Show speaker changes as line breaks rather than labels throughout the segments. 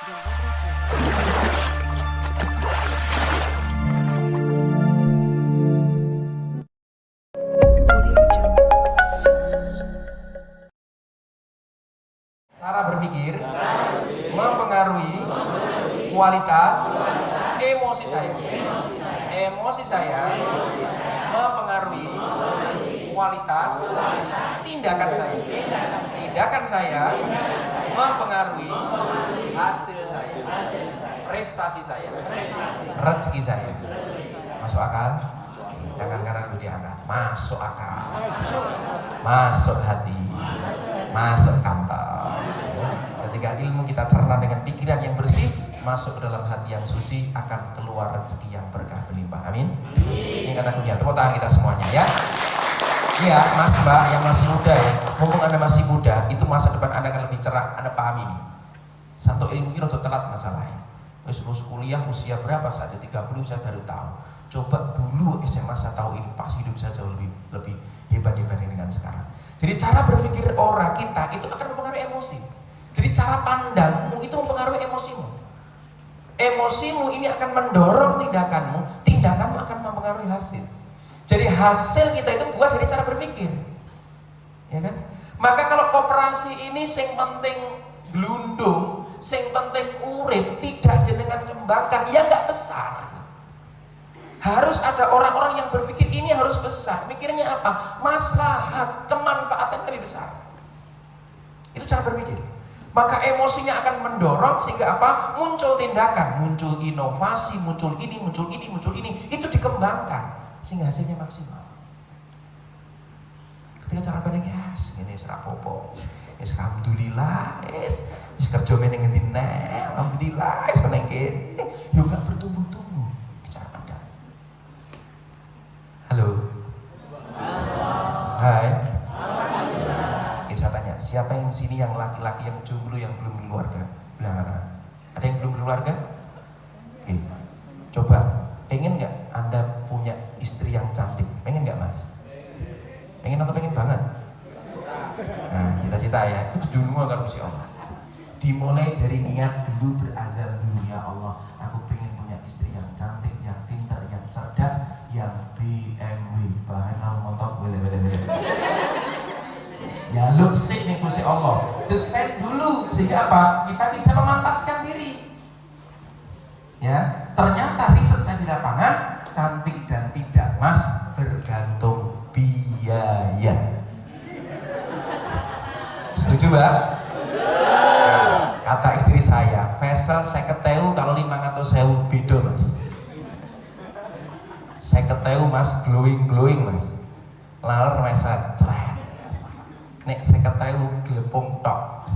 Cara berpikir mempengaruhi kualitas emosi saya. Emosi saya mempengaruhi kualitas tindakan saya. Tindakan saya mempengaruhi hasil saya, prestasi saya, rezeki saya. Masuk akal? Tangan kanan dulu diangkat. Masuk akal. Masuk hati. Masuk kantong. Ketika ilmu kita cerna dengan pikiran yang bersih, masuk ke dalam hati yang suci, akan keluar rezeki yang berkah berlimpah. Amin. Ini kata kuncinya. Tepuk tangan kita semuanya ya. Iya, Mas Mbak yang masih muda ya. Mumpung Anda masih muda, itu masa depan Anda akan lebih cerah. Anda pahami ini. Satu ilmu ini rada telat masalahnya. Wis lulus kuliah usia berapa saja? 30 saya baru tahu. Coba dulu SMA saya tahu ini, pasti hidup saya jauh lebih hebat dibanding dengan sekarang. Jadi cara berpikir orang kita itu akan mempengaruhi emosi. Jadi cara pandangmu itu mempengaruhi emosimu. Emosimu ini akan mendorong tindakanmu, tindakanmu akan mempengaruhi hasil. Jadi hasil kita itu buat dari cara berpikir, ya kan? Maka kalau koperasi ini sing penting glundung, sing penting urip, tidak jenengan kembangkan, ya nggak besar. Harus ada orang-orang yang berpikir ini harus besar. Mikirnya apa? Maslahat, kemanfaatan lebih besar. Itu cara berpikir. Maka emosinya akan mendorong sehingga apa? Muncul tindakan, muncul inovasi, muncul ini, muncul ini, muncul ini. Itu dikembangkan sehingga hasilnya maksimal. Ketika cara pandang yes, ini serapopo, yes alhamdulillah, yes kerja meneng ngendi neh, alhamdulillah, yes meneng kene, yo gak bertumbuh-tumbuh cara pandang. Halo. Hai. Oke, saya tanya, siapa yang di sini yang laki-laki yang jomblo yang belum berkeluarga? Bilang tangan. Ada yang belum berkeluarga? Oke. Coba, pengen nggak Anda punya istri yang cantik? Pengen nggak Mas? Pengen atau pengen banget? Nah, cita-cita ya, itu dulu akan mesti Allah. Dimulai dari niat dulu, berazam dulu, ya Allah, aku pengen punya istri yang cantik, yang pintar, yang cerdas, yang BMW, bahan motor, wele. Ya lu sih nih Gusti Allah, desain dulu sehingga apa? Kita bisa memantaskan diri. Ya, ternyata riset saya di lapangan, cantik dan tidak Mas bergantung biaya. Setuju Mbak? Kata istri saya, Faisal 50.000 kalau 500.000 beda Mas. 50.000 Mas glowing Mas. Laler Mas cret. Nek 50.000 glepung tok.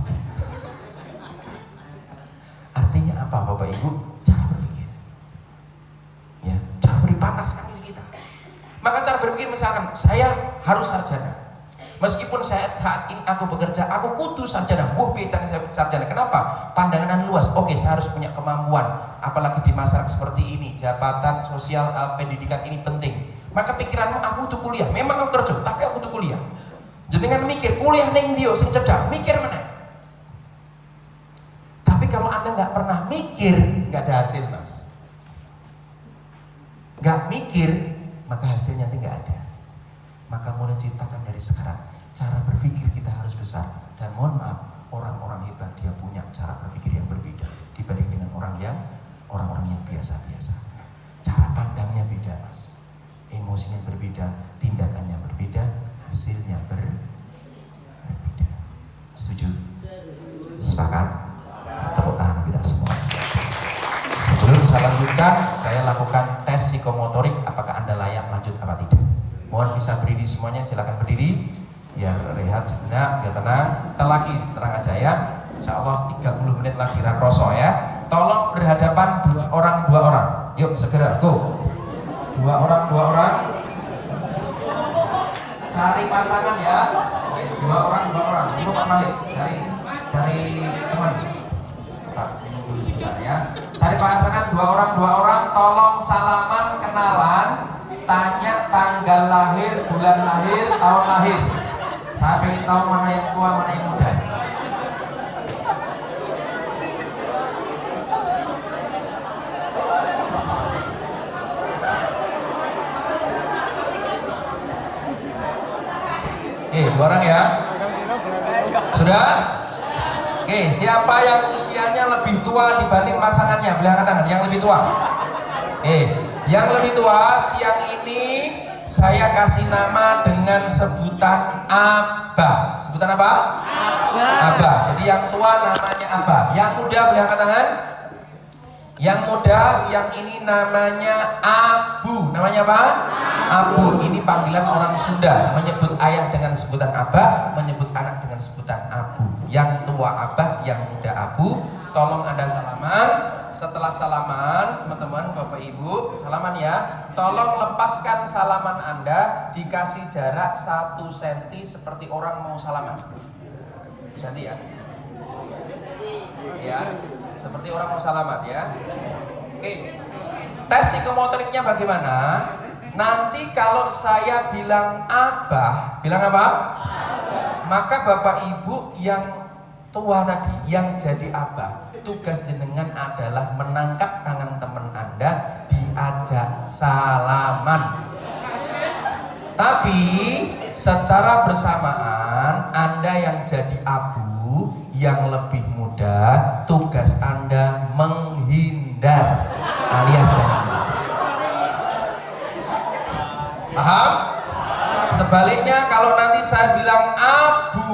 Artinya apa Bapak Ibu? Cara berpikir. Ya, cara berpantaskan diri kita. Maka cara berpikir misalkan saya harus sarjana. Meskipun saat ini aku bekerja, aku kudu sarjana. Bicara saya sarjana. Kenapa? Pandangan luas. Oke, saya harus punya kemampuan. Apalagi di masyarakat seperti ini, jabatan sosial, pendidikan ini penting. Maka pikiranmu, aku butuh kuliah. Memang aku kerja, tapi aku butuh kuliah. Jenengan mikir kuliah ning dia sing cedak, mikir mana? Tapi kalau Anda nggak pernah mikir, nggak ada hasil Mas. Nggak mikir, maka hasilnya tidak ada. Maka mulai ciptakan dari sekarang cara berpikir kita harus besar. Dan mohon maaf, orang-orang hebat dia punya cara berpikir yang berbeda dibanding dengan orang-orang yang biasa-biasa. Cara pandangnya beda Mas, emosinya berbeda, tindakannya berbeda, hasilnya berbeda. Setuju? Sepakat? Tepuk tangan kita semua. Sebelum saya lanjutkan, saya lakukan tes psikomotorik. Apakah Anda layak lanjut apa tidak? Mohon bisa berdiri semuanya, silakan berdiri. Biar rehat sejenak, biar tenang. Kita lagi tenang aja ya. Insya Allah 30 menit lagi rakroso ya. Tolong berhadapan dua orang. Yuk segera go. Dua orang. Cari pasangan ya. Dua orang. Itu Pak Malik. Cari teman. Tak minum dulu sebentar ya. Cari pasangan dua orang. Tolong salaman, kenalan. Tanya tanggal lahir, bulan lahir, tahun lahir. Saya pengen tahu mana yang tua, mana yang muda. 2 orang ya. Sudah? Oke, siapa yang usianya lebih tua dibanding pasangannya? Boleh angkat tangan, yang lebih tua. Oke, yang lebih tua siang ini saya kasih nama dengan sebutan Abah. Sebutan apa? Abah. Jadi yang tua namanya Abah. Yang muda boleh angkat tangan. Yang muda siang ini namanya Abu. Namanya apa? Abu. Ini panggilan orang Sunda, menyebut ayah dengan sebutan Abah, menyebut anak dengan sebutan Abu. Yang tua Abah, yang muda Abu. Tolong Anda salaman. Setelah salaman, teman-teman, Bapak Ibu, salaman ya. Tolong lepaskan salaman Anda, dikasih jarak 1 cm seperti orang mau salaman. 1 cm ya. Ya, seperti orang mau salaman ya. Oke. Tes psikomotoriknya bagaimana? Nanti kalau saya bilang Abah, bilang apa? Maka Bapak Ibu yang tua tadi, yang jadi Abah, tugas jenengan adalah menangkap tangan teman Anda, diajak salaman. Tapi secara bersamaan Anda yang jadi Abu, yang lebih muda, tugas Anda menghindar alias jangan. Paham? Sebaliknya kalau nanti saya bilang Abu,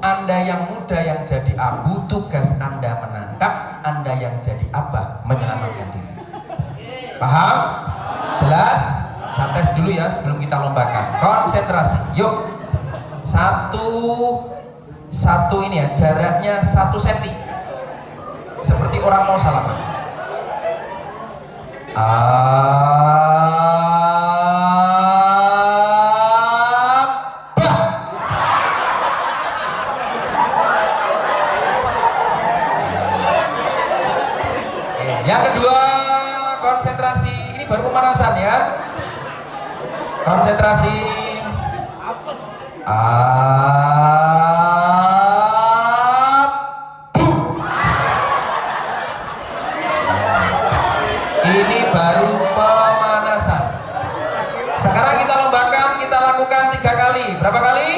Anda yang muda yang jadi Abu, tugas Anda menangkap, Anda yang jadi Abah menyelamatkan diri. Paham? Jelas? Saya tes dulu ya sebelum kita lombakan. Konsentrasi. Yuk. Satu ini ya, jaraknya 1 cm. Seperti orang mau salaman. Yang kedua, konsentrasi. Ini baru pemanasan ya. Konsentrasi. Ini baru pemanasan. Sekarang kita lombakan, kita lakukan 3 kali. Berapa kali?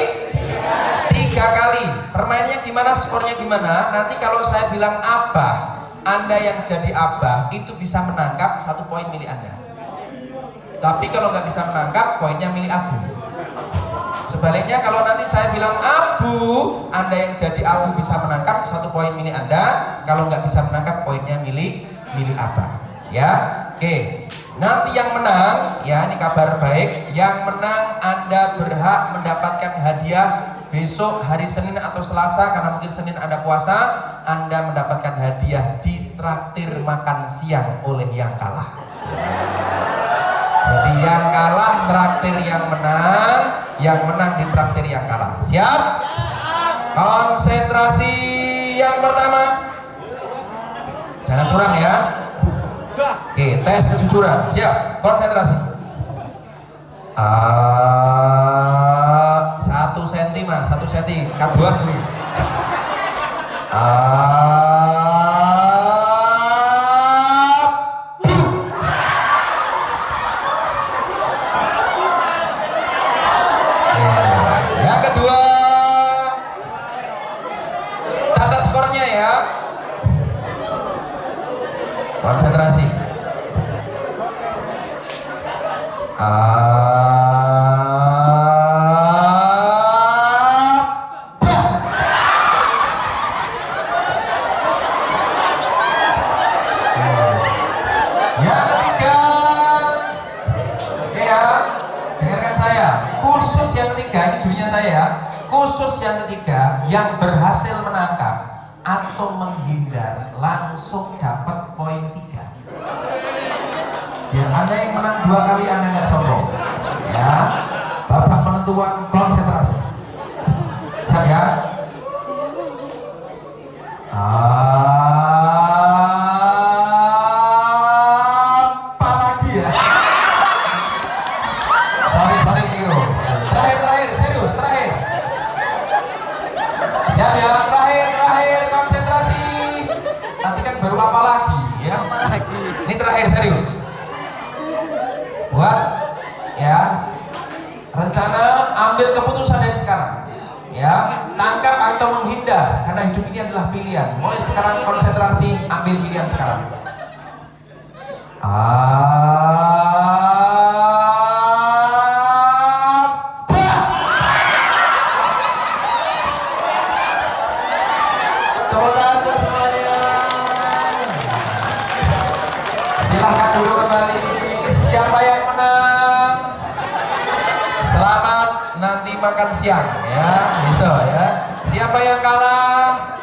3 kali. Permainnya gimana? Skornya gimana? Nanti kalau saya bilang Abah, Anda yang jadi Abah itu bisa menangkap 1 poin milik Anda. Tapi kalau nggak bisa menangkap, poinnya milik Abu. Sebaliknya kalau nanti saya bilang Abu, Anda yang jadi Abu bisa menangkap 1 poin milik Anda. Kalau nggak bisa menangkap, poinnya milik Abah. Ya, oke. Nanti yang menang, ya ini kabar baik. Yang menang Anda berhak mendapatkan hadiah besok hari Senin atau Selasa, karena mungkin Senin Anda puasa, Anda mendapatkan hadiah ditraktir makan siang oleh yang kalah. Jadi yang kalah traktir yang menang ditraktir yang kalah. Siap? Konsentrasi yang pertama. Jangan curang ya. Oke, tes kejujuran. Siap? Konsentrasi. 1 cm mas, 1 cm. Kaduan nih. Yang kedua, catat skornya ya. Konsentrasi. Yang ketiga, ya, dengarkan saya. Khusus yang ketiga, ini jurinya saya. Khusus yang ketiga, yang berhasil menangkap atau menghindar langsung dapat poin 3. Biar Anda yang menang 2 kali, Anda nggak sombong. Ya, babak penentuan konsentrasi. Siap ya? Apa lagi ya? Sorry kiro. Terakhir, serius, terakhir. Siap ya? Terakhir, konsentrasi. Nanti kan baru apa lagi ya? Ini terakhir, serius. Buat ya, rencana ambil keputusan dari sekarang. ya. Tangkap atau menghindar, karena hidup ini adalah pilihan. Mulai sekarang konsentrasi, ambil pilihan sekarang. Tepuk tangan untuk semuanya. Silahkan duduk kembali. Siapa yang menang? Selamat nanti makan siang ya, besok ya. Siapa yang kalah?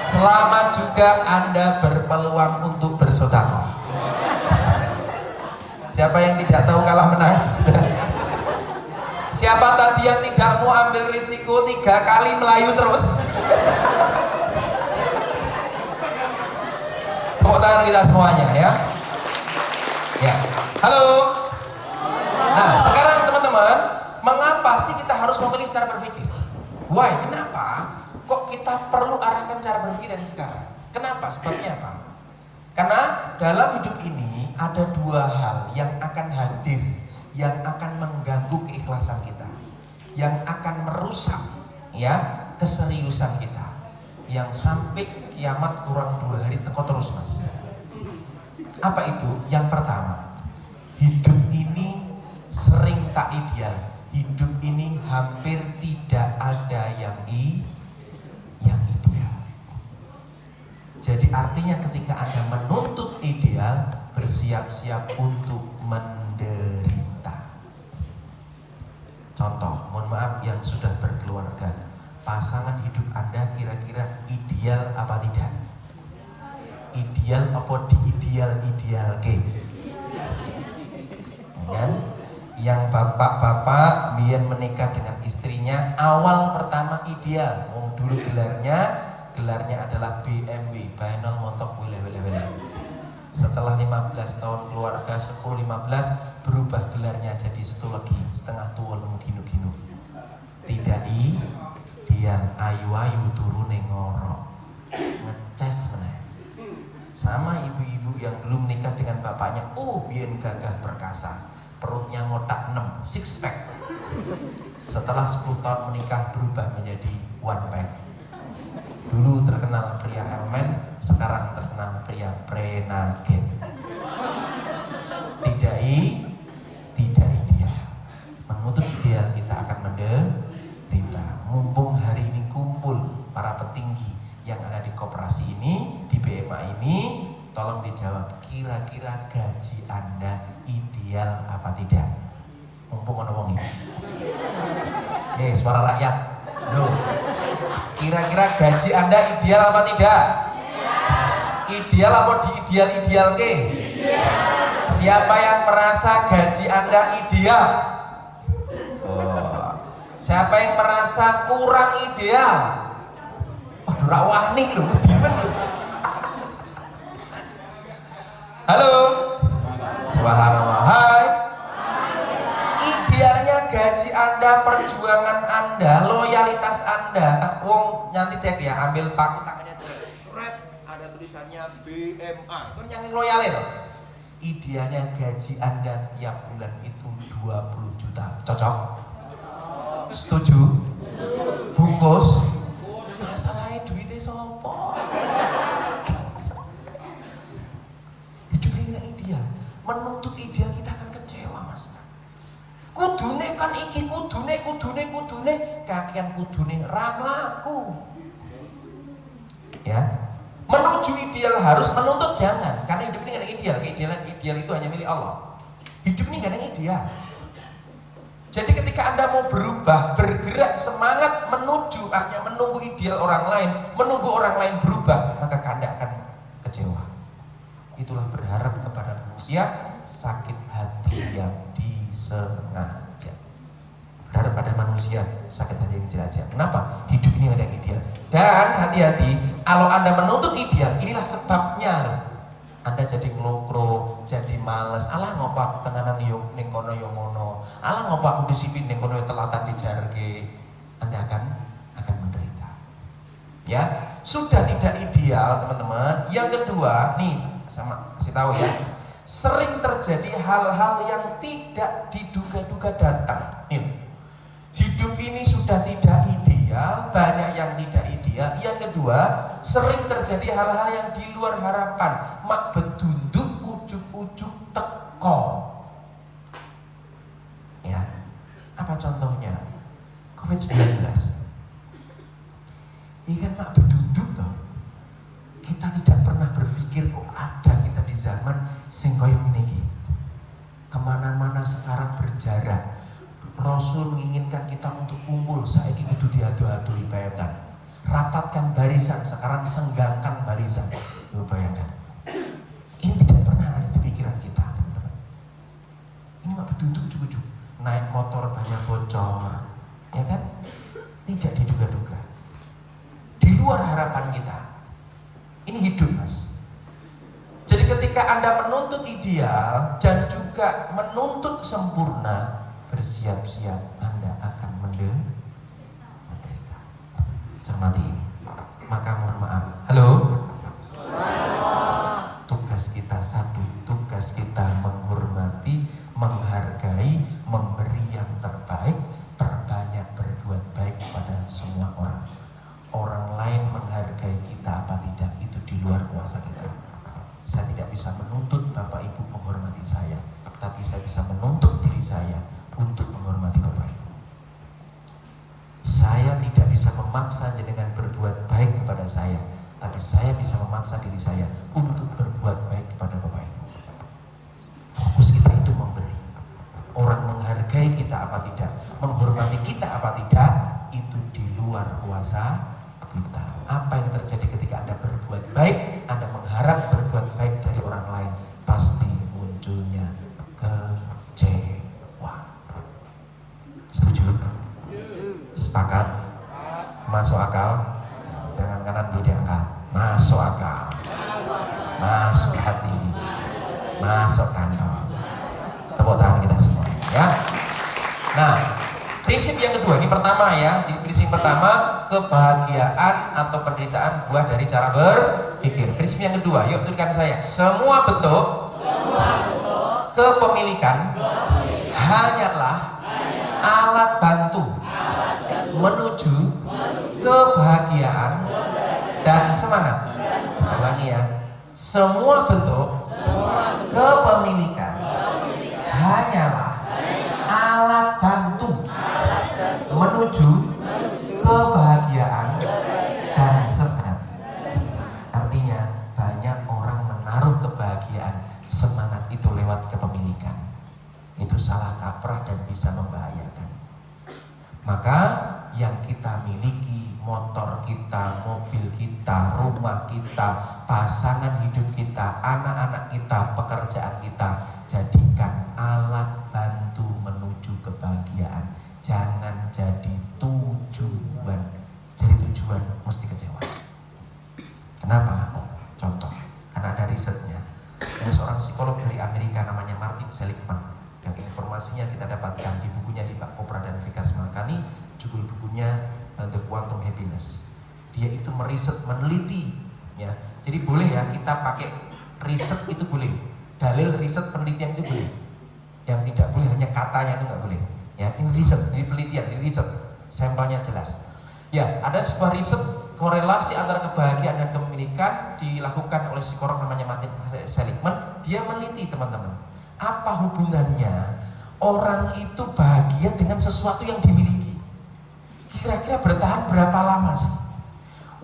Selamat juga, Anda berpeluang untuk bersedekah. Siapa yang tidak tahu kalah menang? Siapa tadi yang tidak mau ambil risiko 3 kali melayu terus? Tepuk tangan kita semuanya ya. Ya, halo. Nah, sekarang teman-teman, mengapa sih kita harus memilih cara berpikir? Why? Kenapa? Kok kita perlu arahkan cara berpikir dari sekarang? Kenapa? Sebabnya apa? Karena dalam hidup ini ada 2 hal yang akan hadir, yang akan mengganggu keikhlasan kita, yang akan merusak ya keseriusan kita, yang sampai kiamat kurang 2 hari teko terus mas. Apa itu? Yang pertama, hidup ini sering tak ideal. Hidup ini hampir tidak ada yang ideal. Jadi artinya ketika Anda menuntut ideal, bersiap-siap untuk menderita. Contoh, mohon maaf yang sudah berkeluarga, pasangan hidup Anda kira-kira ideal apa tidak? Ideal apa di ideal ke? Kan? Yang bapak-bapak biar menikah dengan istrinya awal pertama ideal, dulu gelarnya adalah BMW, Bainal Montok Wele. Setelah 15 tahun keluarga, 10-15 berubah gelarnya jadi satu lagi, setengah tua lemu ginu-ginu. Tidak dia ayu-ayu turune ngorok, ngeces meneh. Sama ibu-ibu yang belum menikah dengan bapaknya, biar gagah perkasa, perutnya ngotak 6, 6 pack. Setelah 10 tahun menikah berubah menjadi 1 pack. Dulu terkenal pria elemen, sekarang terkenal pria prenagen. Tidak ideal. Menuntut ideal kita akan menderita. Mumpung hari ini kumpul para petinggi yang ada di koperasi ini, di BMA ini, tolong dijawab, kira-kira gaji Anda ideal apa tidak? Mumpung ono wong iki. Suara rakyat. Loh. Kira-kira gaji Anda ideal apa tidak? Ideal apa di ideal ke? Siapa yang merasa gaji Anda ideal? Siapa yang merasa kurang ideal? Waduh, rawani lho, bedimen lho. Halo. Subhanallah. Hai. Idealnya gaji Anda, perjuangan Anda, loyalitas Anda. Wong nyanti tek ya, ambil paku tangannya cret, ada tulisannya BMA. Kan yang loyal itu. Idealnya gaji Anda tiap bulan itu 20 juta. Cocok? Setuju? Bungkus? Masalahnya duitnya sopo? Hidup ini ideal. Menuntut ideal kita akan kecewa mas. Kudune kan iki, kudune kakian kudune ramlaku. Ya. Menuju ideal harus, menuntut jangan. Karena hidup ini gak ada ideal. Ideal itu hanya milik Allah. Hidup ini gak ada ideal. Jadi ketika Anda mau berubah, bergerak semangat menuju, hanya menunggu ideal orang lain, menunggu orang lain berubah, maka Anda akan kecewa. Itulah berharap kepada manusia, sakit hati yang disengaja. Berharap pada manusia, sakit hati yang disengaja. Kenapa? Hidup ini ada yang ideal. Dan hati-hati, kalau Anda menuntut ideal, inilah sebabnya Anda jadi ngelokro, jadi males. Alah ngopak tenanan yo ning kono yo ngono. Alah ngopak disiplin ning kono telatan dijarke. Anda akan menderita. Ya, sudah tidak ideal, teman-teman. Yang kedua, nih sama kasih tahu ya. Sering terjadi hal-hal yang tidak diduga-duga datang. Nih. Hidup ini sudah tidak ideal, kedua, sering terjadi hal-hal yang di luar harapan. Mak bedunduk ujuk-ujuk teko. Ya, apa contohnya? COVID-19. Ini kan mak bedunduk toh. Kita tidak pernah berpikir kok ada kita di zaman sing koyo ngene iki. Kemana-mana sekarang berjarak. Rasul menginginkan kita untuk kumpul, saiki kudu diadu-adui, bayangkan. Rapatkan barisan, sekarang senggangkan barisan. Lu bayangkan. Ini tidak pernah ada di pikiran kita, teman-teman. Ini mak bedunduk ujuk-ujuk. Naik motor banyak bocor, ya kan? Tidak diduga-duga. Di luar harapan kita. Ini hidup, Mas. Jadi ketika Anda menuntut ideal dan juga menuntut sempurna, bersiap-siap Anda akan menderita. Cermati ini. Maka mohon maaf. Halo? Tugas kita satu, tugas kita menghormati, menghargai, memberi yang terbaik, perbanyak berbuat baik kepada semua orang. Orang lain menghargai kita apa tidak, itu di luar kuasa kita. Saya tidak bisa menuntut Bapak Ibu menghormati saya, tapi saya bisa menuntut diri saya untuk menghormati Bapak Ibu. Saya tidak bisa memaksa jenengan berbuat baik kepada saya, tapi saya bisa memaksa diri saya untuk berbuat baik kepada Bapak Ibu. Fokus kita itu memberi. Orang menghargai kita apa tidak, menghormati kita apa tidak, itu di luar kuasa kita. Apa yang terjadi ketika Anda berbuat baik, Anda mengharap berbuat baik dari orang lain, pasti munculnya kecewa. Setuju? Sepakat? Masuk akal? Tangan kanan diangkat. Masuk akal. Masuk hati. Masuk kantong. Tepuk tangan kita semua, ya. Nah, prinsip yang kedua, ini pertama ya. Prinsip pertama, kebahagiaan atau penderitaan buah dari cara berpikir. Prinsip yang kedua, yuk tuliskan saya. Semua bentuk kepemilikan hanyalah alat bantu menuju kebahagiaan dan semangat. Saya ulangi ya. Semua bentuk kepemilikan hanyalah alat bantu menuju kebahagiaan dan semangat. Artinya banyak orang menaruh kebahagiaan, semangat itu lewat kepemilikan. Itu salah kaprah dan bisa membahayakan. Maka yang kita miliki, motor kita, mobil kita, rumah kita, pasangan hidup kita, anak-anak kita, pekerjaan kita, jadikan alat bantu menuju kebahagiaan. Jangan jadi tujuan. Jadi tujuan mesti kecewa. Kenapa? Contoh, karena ada risetnya. Ada seorang psikolog dari Amerika namanya Martin Seligman, yang informasinya kita dapatkan di bukunya di Pak Kopra dan Vikas Makani, judul bukunya The Quantum Happiness. Dia itu meriset, meneliti, ya. Jadi boleh ya kita pakai riset itu boleh, dalil riset penelitian itu boleh. Yang tidak boleh hanya katanya itu nggak boleh. Ya, ini riset, ini penelitian, ini riset, sampelnya jelas. Ya, ada sebuah riset korelasi antara kebahagiaan dan kepemilikan dilakukan oleh psikolog namanya Martin Seligman. Dia meneliti, teman-teman, apa hubungannya orang itu bahagia dengan sesuatu yang dimiliki. Kira-kira bertahan berapa lama sih?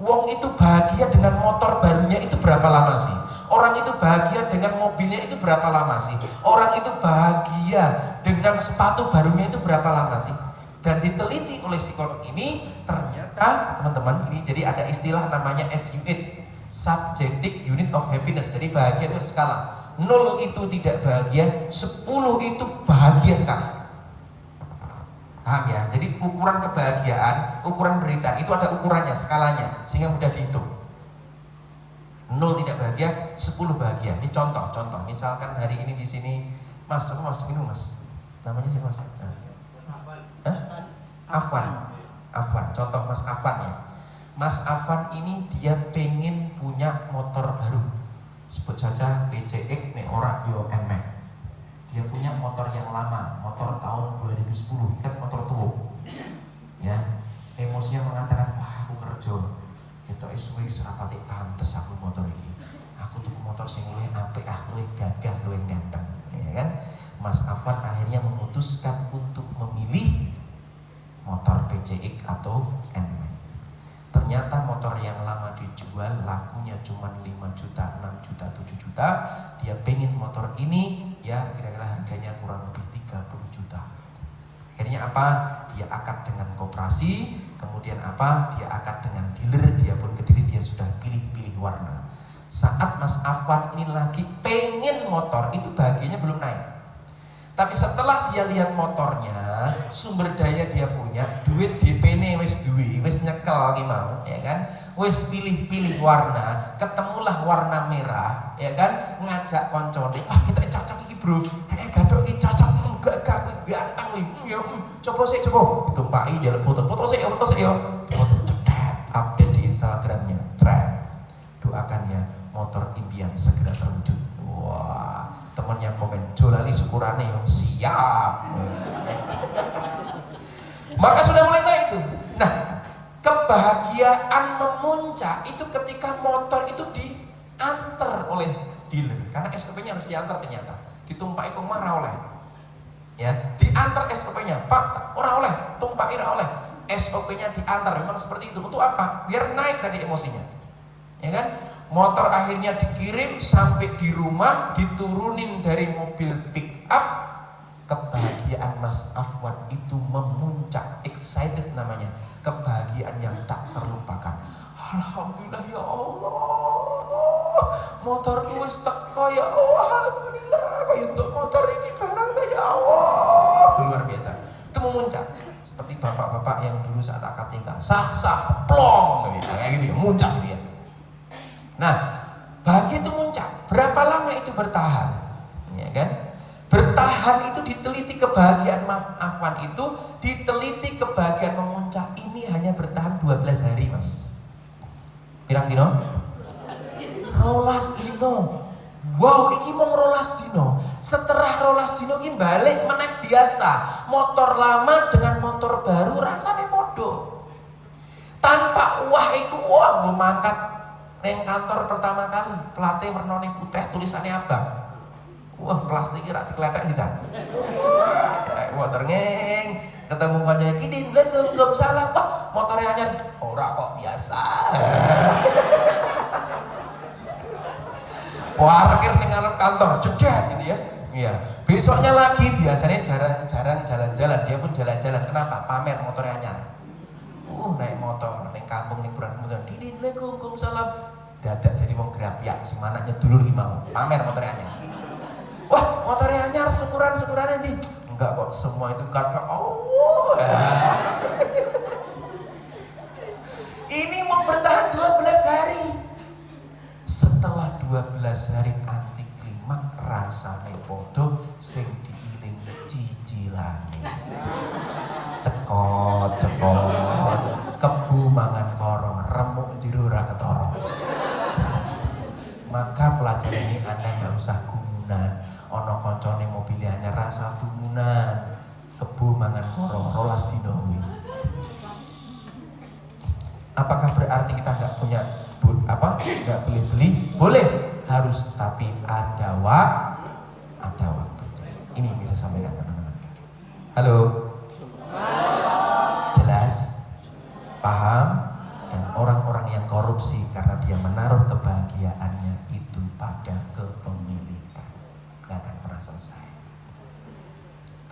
Wong itu bahagia dengan motor barunya itu berapa lama sih? Orang itu bahagia dengan mobilnya itu berapa lama sih? Orang itu bahagia dengan sepatu barunya itu berapa lama sih? Dan diteliti oleh psikolog ini, ternyata teman-teman, ini jadi ada istilah namanya SU8, Subjective Unit of Happiness. Jadi bahagia itu ada skala. 0 itu tidak bahagia, 10 itu bahagia sekali. Paham ya? Jadi ukuran kebahagiaan, ukuran penderitaan itu ada ukurannya, skalanya, sehingga mudah dihitung. 0 tidak bahagia, 10 bahagia. Ini contoh. Misalkan hari ini di sini, Mas, ini Mas. Namanya siapa Mas? Afwan. Contoh Mas Afwan ya. Mas Afwan ini dia pengen punya motor baru. Sebut saja PCX nek ora yo NMAX. Dia punya motor yang lama, motor tahun 2010, kan motor tua. Ya, emosinya mengatakan, wah aku kerja, kita iswe rapati pantes aku motor iki. Aku tuku motor sing luwih apik, luwih gagah, luwih ganteng, ya kan? Mas Afwan akhirnya memutuskan untuk memilih motor PCX atau NMAX. Ternyata motor yang lama dijual lakunya cuma 5 juta, 6 juta, 7 juta. Dia pengen motor ini ya kira-kira harganya kurang lebih 30 juta. Akhirnya apa? Dia akad dengan koperasi, kemudian apa? Dia akad dengan dealer, dia pun ke dealer, dia sudah pilih-pilih warna. Saat Mas Afwan ini lagi pengen motor, itu bahagianya belum naik. Tapi setelah dia lihat motornya, sumber daya dia punya, duit DP-ne wis duwe, wis nyekel ki mau, ya kan? Wis pilih-pilih warna, ketemulah warna merah, ya kan? Ngajak koncone, kita cocok iki, Bro. Gadok iki cocok, enggak ganteng iki. Ya, coba sih, coba. Ditumpaki jalan foto sih, foto cetet, update di Instagramnya, cret. Doakan ya, motor impian segera terwujud. Wah, temannya komen, Jolali syukurane yo, siap. Maka sudah mulai naik itu. Nah, kebahagiaan memuncak itu ketika motor itu diantar oleh dealer, karena SOP-nya harus diantar ternyata. Ditumpaki kok marah oleh. Ya, diantar SOP-nya, Pak, ora oleh, tumpaki ora oleh. SOP-nya diantar, memang seperti itu. Untuk apa? Biar naik tadi emosinya. Ya kan? Motor akhirnya dikirim sampai di rumah, diturunin dari mobil pick up. Kebahagiaan Mas Afwan itu memuncak, excited namanya, kebahagiaan yang tak terlupakan. Alhamdulillah ya Allah, motorku wis teko ya Allah, alhamdulillah. Kok untuk motor ini barang ya Allah, luar biasa. Itu memuncak seperti bapak-bapak yang dulu saat akad nikah, sah plong gitu, kayak gitu ya, muncak gitu ya. Nah, bahagia itu muncak. Berapa lama itu bertahan? Ya kan? Bertahan itu diteliti kebahagiaan Mas Afwan itu, diteliti kebahagiaan memuncak ini hanya bertahan 12 hari, Mas. Pirang dino? Rolas dino. Wow, iki mau rolas dino. Setelah rolas dino iki balik meneh biasa. Motor lama dengan motor baru rasanya podo. Tanpa iku gue mangkat neng kantor pertama kali, platnya warnanya putih, tulisannya abang. Wah, plastiknya rak dikeletek bisa. Motor ngeng, ketemu kanjeng ini, belum salah. Wah, motornya anyar. Ora kok biasa. Parkir ning ngarep kantor, jejet gitu ya. Iya. Besoknya lagi biasanya jarang jalan-jalan, dia pun jalan-jalan. Kenapa? Pamer motornya anyar. Naik motor ning kampung ning bulan kemudian ini salam dadak jadi wong grapyak semana nyedulur ki mau pamer motornya anyar. Wah, motornya anyar syukuran endi? Enggak kok, semua itu karena Allah. Ini mau bertahan 12 hari. Setelah 12 hari anti klimaks rasane podo sing diiling cicilane. Cekot kebu mangan koro, remuk jero ora ketara. Maka pelajaran ini Anda gak usah gumunan. Ono koncone mobilnya hanya rasa gumunan, kebu mangan koro, rolas dino. Apakah berarti kita nggak punya nggak boleh beli? Boleh, harus, tapi ada waktu. Ini bisa sampaikan teman-teman. Halo. Jelas? Paham? Dan orang-orang yang korupsi karena dia menaruh kebahagiaannya itu pada kepemilikan, nggak akan pernah selesai.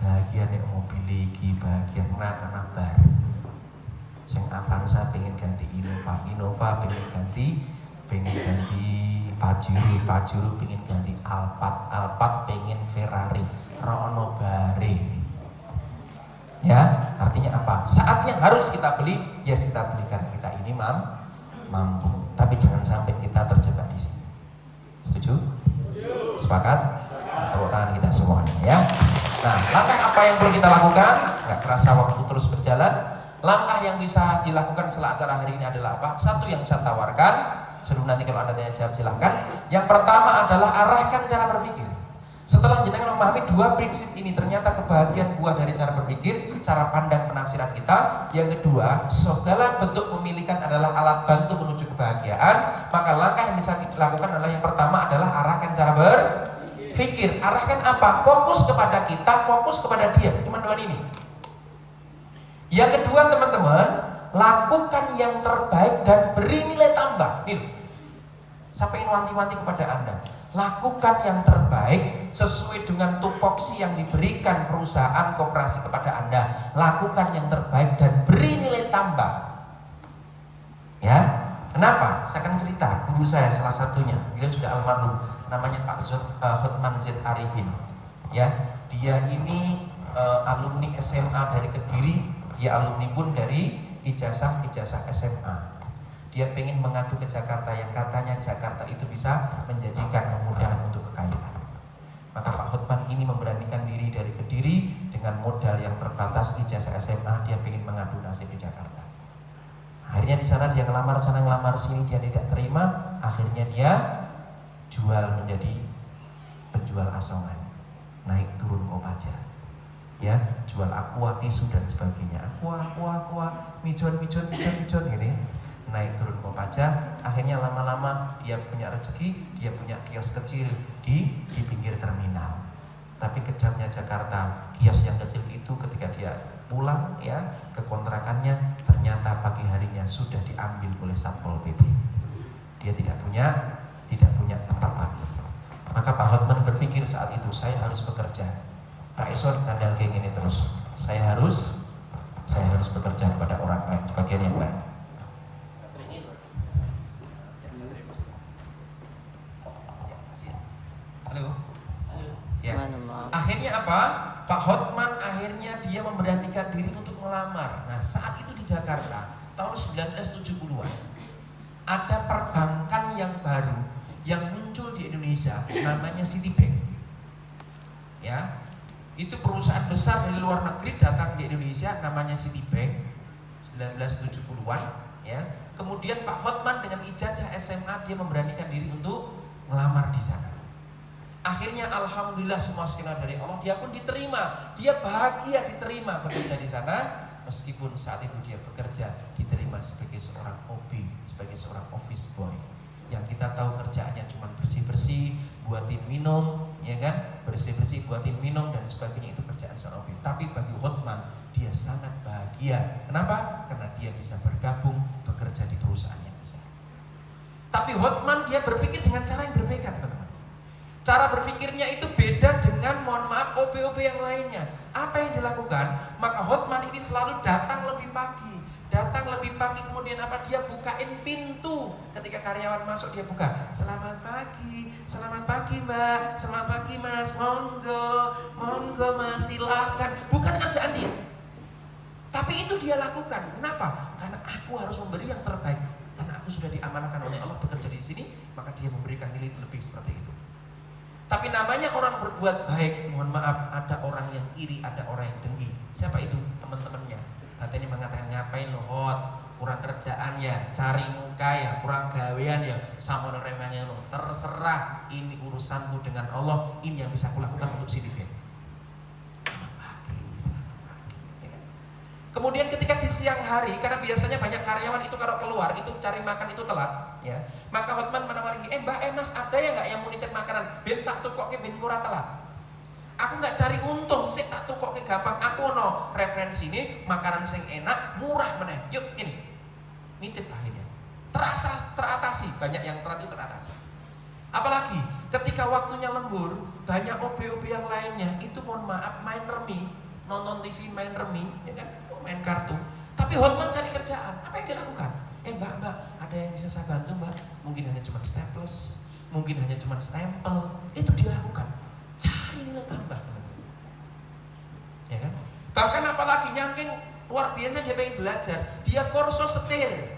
Bahagia nih mobil iki, bahagia karena bar. Sing Avanza pengen ganti Innova pengen ganti Pajero pengen ganti Alphard pengen Ferrari, rono bare. Ya, artinya apa? Saatnya harus kita beli, yes kita beli karena kita ini mampu. Tapi jangan sampai kita terjebak di sini. Setuju? Sepakat? Tepuk tangan kita semuanya ya. Nah, langkah apa yang perlu kita lakukan? Gak kerasa waktu terus berjalan. Langkah yang bisa dilakukan setelah acara hari ini adalah apa? Satu yang saya tawarkan, sebelum nanti kalau Anda tanya jawab silahkan. Yang pertama adalah arahkan cara berpikir. Setelah jenengan memahami dua prinsip ini, ternyata kebahagiaan buah dari cara berpikir. cara pandang penafsiran kita. Yang kedua, segala bentuk pemilikan adalah alat bantu menuju kebahagiaan. Maka langkah yang bisa dilakukan adalah yang pertama adalah arahkan cara berpikir. Arahkan apa? Fokus kepada kita, fokus kepada dia. Cuma dua ini. Yang kedua teman-teman, lakukan yang terbaik dan beri nilai tambah. Nih, sampaikan wanti-wanti kepada Anda. Lakukan yang terbaik sesuai dengan tupoksi yang diberikan perusahaan koperasi kepada Anda. Lakukan yang terbaik dan beri nilai tambah. Ya, kenapa? Saya akan cerita. Guru saya salah satunya, beliau sudah almarhum, namanya Pak Hotman Z Arifin. Ya, dia ini alumni SMA dari Kediri. Dia alumni pun dari ijazah SMA. Dia pengen mengadu ke Jakarta yang katanya Jakarta itu bisa menjanjikan kemudahan untuk kekayaan. Maka Pak Hotman ini memberanikan diri dari Kediri dengan modal yang terbatas ijazah SMA. Dia pengen mengadu nasib di Jakarta. Akhirnya di sana dia ngelamar sana ngelamar sini, dia tidak terima. Akhirnya dia jual menjadi penjual asongan, naik turun Kopaja. Ya, jual aqua, tisu dan sebagainya. Aqua, mijon gitu ya. Naik turun Kopaja, akhirnya lama-lama dia punya rezeki, dia punya kios kecil di pinggir terminal. Tapi kejamnya Jakarta, kios yang kecil itu ketika dia pulang ya ke kontrakannya, ternyata pagi harinya sudah diambil oleh Satpol PP. Dia tidak punya tempat lagi. Maka Pak Hotman berpikir saat itu, saya harus bekerja. Pak Eson kandang kayak gini terus. Saya harus bekerja kepada orang lain sebagian yang baik. Halo. Ya. Akhirnya apa? Pak Hotman akhirnya dia memberanikan diri untuk melamar. Nah, saat itu di Jakarta tahun 1970-an ada perbankan yang baru yang muncul di Indonesia namanya Citibank. Ya. Itu perusahaan besar dari luar negeri datang di Indonesia namanya Citibank 1970-an ya. Kemudian Pak Hotman dengan ijazah SMA dia memberanikan diri untuk melamar di sana. Akhirnya alhamdulillah semua skenario dari Allah, dia pun diterima. Dia bahagia diterima bekerja di sana, meskipun saat itu dia bekerja diterima sebagai seorang OB, sebagai seorang office boy. Yang kita tahu kerjaannya cuma bersih-bersih, buatin minum, ya kan? Bersih-bersih, buatin minum dan sebagainya, itu kerjaan seorang OB. Tapi bagi Hotman, dia sangat bahagia. Kenapa? Karena dia bisa bergabung bekerja di perusahaan yang besar. Tapi Hotman dia berpikir dengan cara yang berbeda, teman-teman. Cara berpikirnya itu beda dengan, mohon maaf, OB-OB yang lainnya. Apa yang dilakukan? Maka Hotman ini selalu datang lebih pagi. Kemudian apa? Dia bukain pintu. Ketika karyawan masuk dia buka. Selamat pagi mbak, selamat pagi mas, monggo mas, silakan. Bukan kerjaan dia. Tapi itu dia lakukan. Kenapa? Karena aku harus memberi yang terbaik. Karena aku sudah diamanahkan oleh Allah bekerja di sini, maka dia memberikan nilai lebih seperti itu. Tapi namanya orang berbuat baik, mohon maaf, ada orang yang iri, ada orang yang dengki. Siapa itu? Teman-temannya. Katanya mengatakan, ngapain lo Hot, kurang kerjaan ya, cari muka ya, kurang gawean ya, sama remehnya lo. Terserah, ini urusanku dengan Allah, ini yang bisa aku lakukan untuk Citibank. Selamat pagi. Ya. Kemudian ketika di siang hari, karena biasanya banyak karyawan itu kalau keluar itu cari makan itu telat, ya. Maka Hotman menawari, mbak, mas ada ya nggak yang mau nitip makanan? Ben tak tukok ke ben pura telat. Aku nggak cari untung, saya tak tukok ke gampang. Aku no referensi ini makanan sing enak, murah meneh. Yuk ini, nitip akhirnya. Teratasi, banyak yang telat itu teratasi. Apalagi ketika waktunya lembur, banyak OB-OB yang lainnya itu mohon maaf main remi, nonton TV main remi, ya kan, main kartu. Tapi Hotman cari kerjaan, apa yang dia lakukan? Mbak, ada yang bisa saya bantu mbak? Mungkin hanya cuma staples, mungkin hanya cuma stempel. Itu dia lakukan. Cari nilai tambah teman-teman. Ya kan? Bahkan apalagi nyangking luar biasa dia pengen belajar. Dia kursus setir.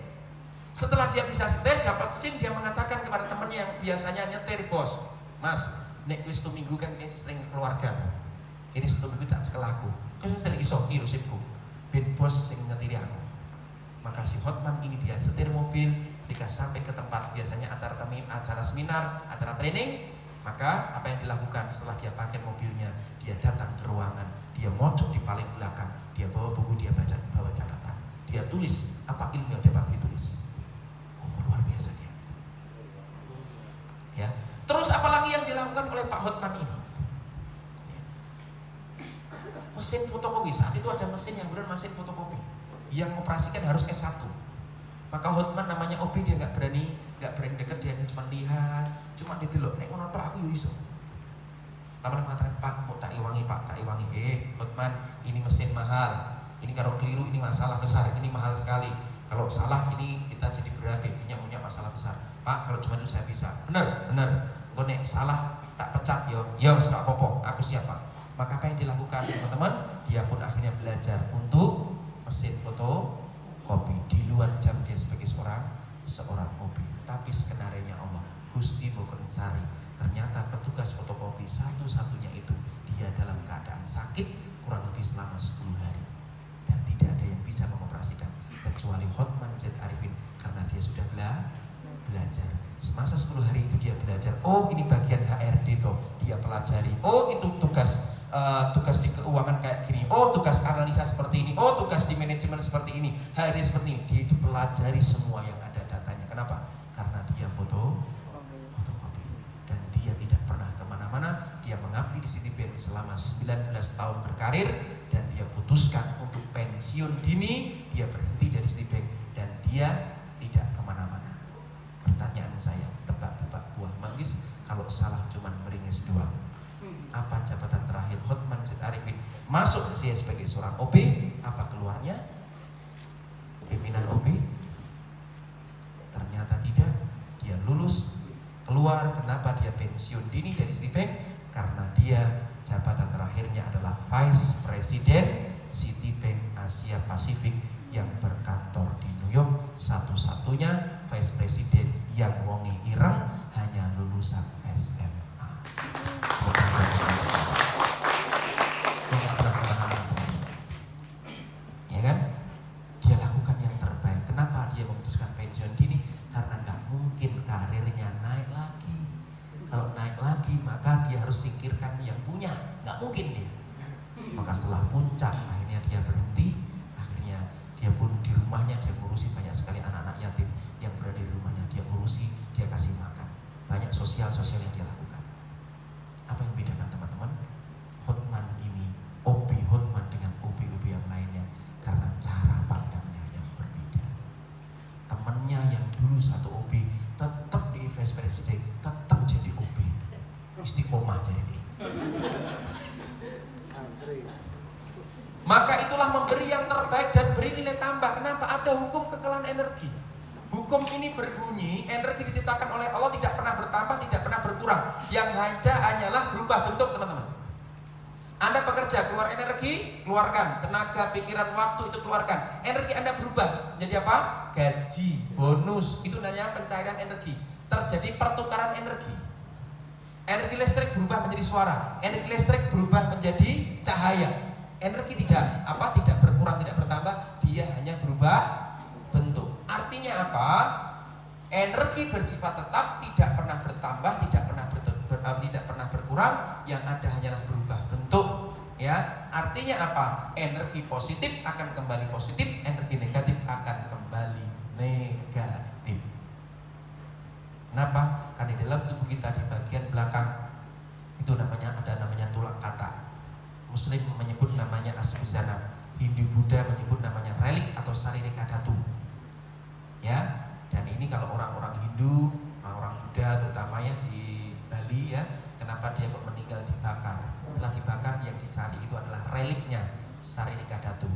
Setelah dia bisa setir, dapat SIM, dia mengatakan kepada temannya yang biasanya nyetir, bos, mas, nek wis 1 minggu kan sering keluarga. Ini 1 minggu tak cekel aku. Terus sering iso ngiru SIMku. Ben bos sing ngetiri aku. Maka si Hotman ini dia setir mobil ketika sampai ke tempat biasanya acara seminar, acara training, Maka apa yang dilakukan setelah dia pakai mobilnya, dia datang ke ruangan, dia mojok di paling belakang, dia bawa buku, dia bawa catatan, dia tulis apa ilmu yang dapat ditulis. Oh, luar biasa dia. Ya. Terus apalagi yang dilakukan oleh Pak Hotman ini? Ya. Mesin fotokopi, saat itu ada mesin yang benar mesin fotokopi yang mengoperasikan harus S1. Maka Hotman namanya OB, dia nggak berani dekat, dia hanya cuma lihat, cuma didelok, nek ngono tok aku yo iso. Lama-lama mengatakan, Pak, mau tak iwangi, Pak, tak iwangi. Hotman, ini mesin mahal, ini kalau keliru ini masalah besar, ini mahal sekali. Kalau salah ini kita jadi berabe, punya masalah besar. Pak, kalau cuma itu saya bisa. Benar. Kok nek salah tak pecat yo sudah popo, aku siap, Pak. Maka apa yang dilakukan teman-teman? Dia pun akhirnya belajar untuk mesin fotokopi di luar jam dia sebagai seorang OB. Tapi skenarionya Allah, Gusti Boten Sari, ternyata petugas fotokopi satu-satunya itu dia dalam keadaan sakit kurang lebih selama 10 hari dan tidak ada yang bisa mengoperasikan kecuali Hotman Z Arifin karena dia sudah belajar. Semasa 10 hari itu dia belajar, oh ini bagian HRD toh, dia pelajari, oh itu tugas di keuangan kayak gini, oh tugas analisa seperti ini, oh tugas di manajemen seperti ini, HRD seperti ini. Dia itu pelajari semua yang ada datanya. Kenapa? Karena dia fotokopi dan dia tidak pernah kemana-mana. Dia mengabdi di Citibank selama 19 tahun berkarir dan dia putuskan untuk pensiun dini. Dia berhenti dari Citibank dan dia tidak kemana-mana. Pertanyaan saya, tebak-tebak buah manggis, kalau salah cuman meringis doang. Apa jabatan terakhir Hotman Z Arifin? Masuk dia sebagai seorang OB, apa keluarnya? Pimpinan OB? Ternyata tidak. Dia lulus, keluar. Kenapa dia pensiun dini dari Citibank? Karena dia jabatan terakhirnya adalah Vice President Citibank Asia Pasifik yang berkantor di New York. Satu-satunya Vice President yang wongi ireng, hanya lulusan SMA. Ya kan? Dia lakukan yang terbaik. Kenapa dia memutuskan pensiun dini? Karena nggak mungkin karirnya naik lagi. Kalau naik lagi maka dia harus singkirkan yang punya. Nggak mungkin dia. Maka setelah puncak akhirnya dia berhenti. Akhirnya dia pun di rumahnya dia ngurusi banyak sekali anak-anak yatim yang berada di rumahnya. Dia urusi, dia kasih makan. Banyak sosial yang dia lakukan. Apa yang membedakan teman-teman? Hotman ini, OB Hotman dengan OB-OB yang lainnya karena cara pandangnya yang berbeda. Temannya yang dulu satu OB tetap di Vice President, tetap jadi OB, istiqomah jadi. Maka itulah memberi yang terbaik dan beri nilai tambah. Kenapa? Ada hukum kekalahan energi. Hukum ini berbunyi, energi diciptakan oleh Allah tidak pernah bertambah, tidak pernah berkurang. Yang ada hanyalah berubah bentuk, teman-teman. Anda bekerja, keluar energi, keluarkan. Tenaga, pikiran, waktu itu keluarkan. Energi Anda berubah. Jadi apa? Gaji, bonus. Itu namanya pencairan energi. Terjadi pertukaran energi. Energi listrik berubah menjadi suara. Energi listrik berubah menjadi cahaya. Energi tidak berkurang, tidak bertambah. Dia hanya berubah bentuk. Artinya apa? Energi bersifat tetap, tidak pernah bertambah, tidak pernah berkurang. Yang ada hanyalah berubah bentuk. Ya, artinya apa? Energi positif akan kembali positif, energi negatif akan kembali negatif. Kenapa? Karena di dalam tubuh kita di bagian belakang itu ada namanya tulang kata. Muslim menyebut namanya asbuzanab. Hindu Buddha menyebut namanya relik atau saririka datu. Ya, dan ini kalau orang-orang Hindu, orang-orang Buddha terutamanya di Bali ya, kenapa dia kok meninggal dibakar? Setelah dibakar yang dicari itu adalah reliknya saririka datu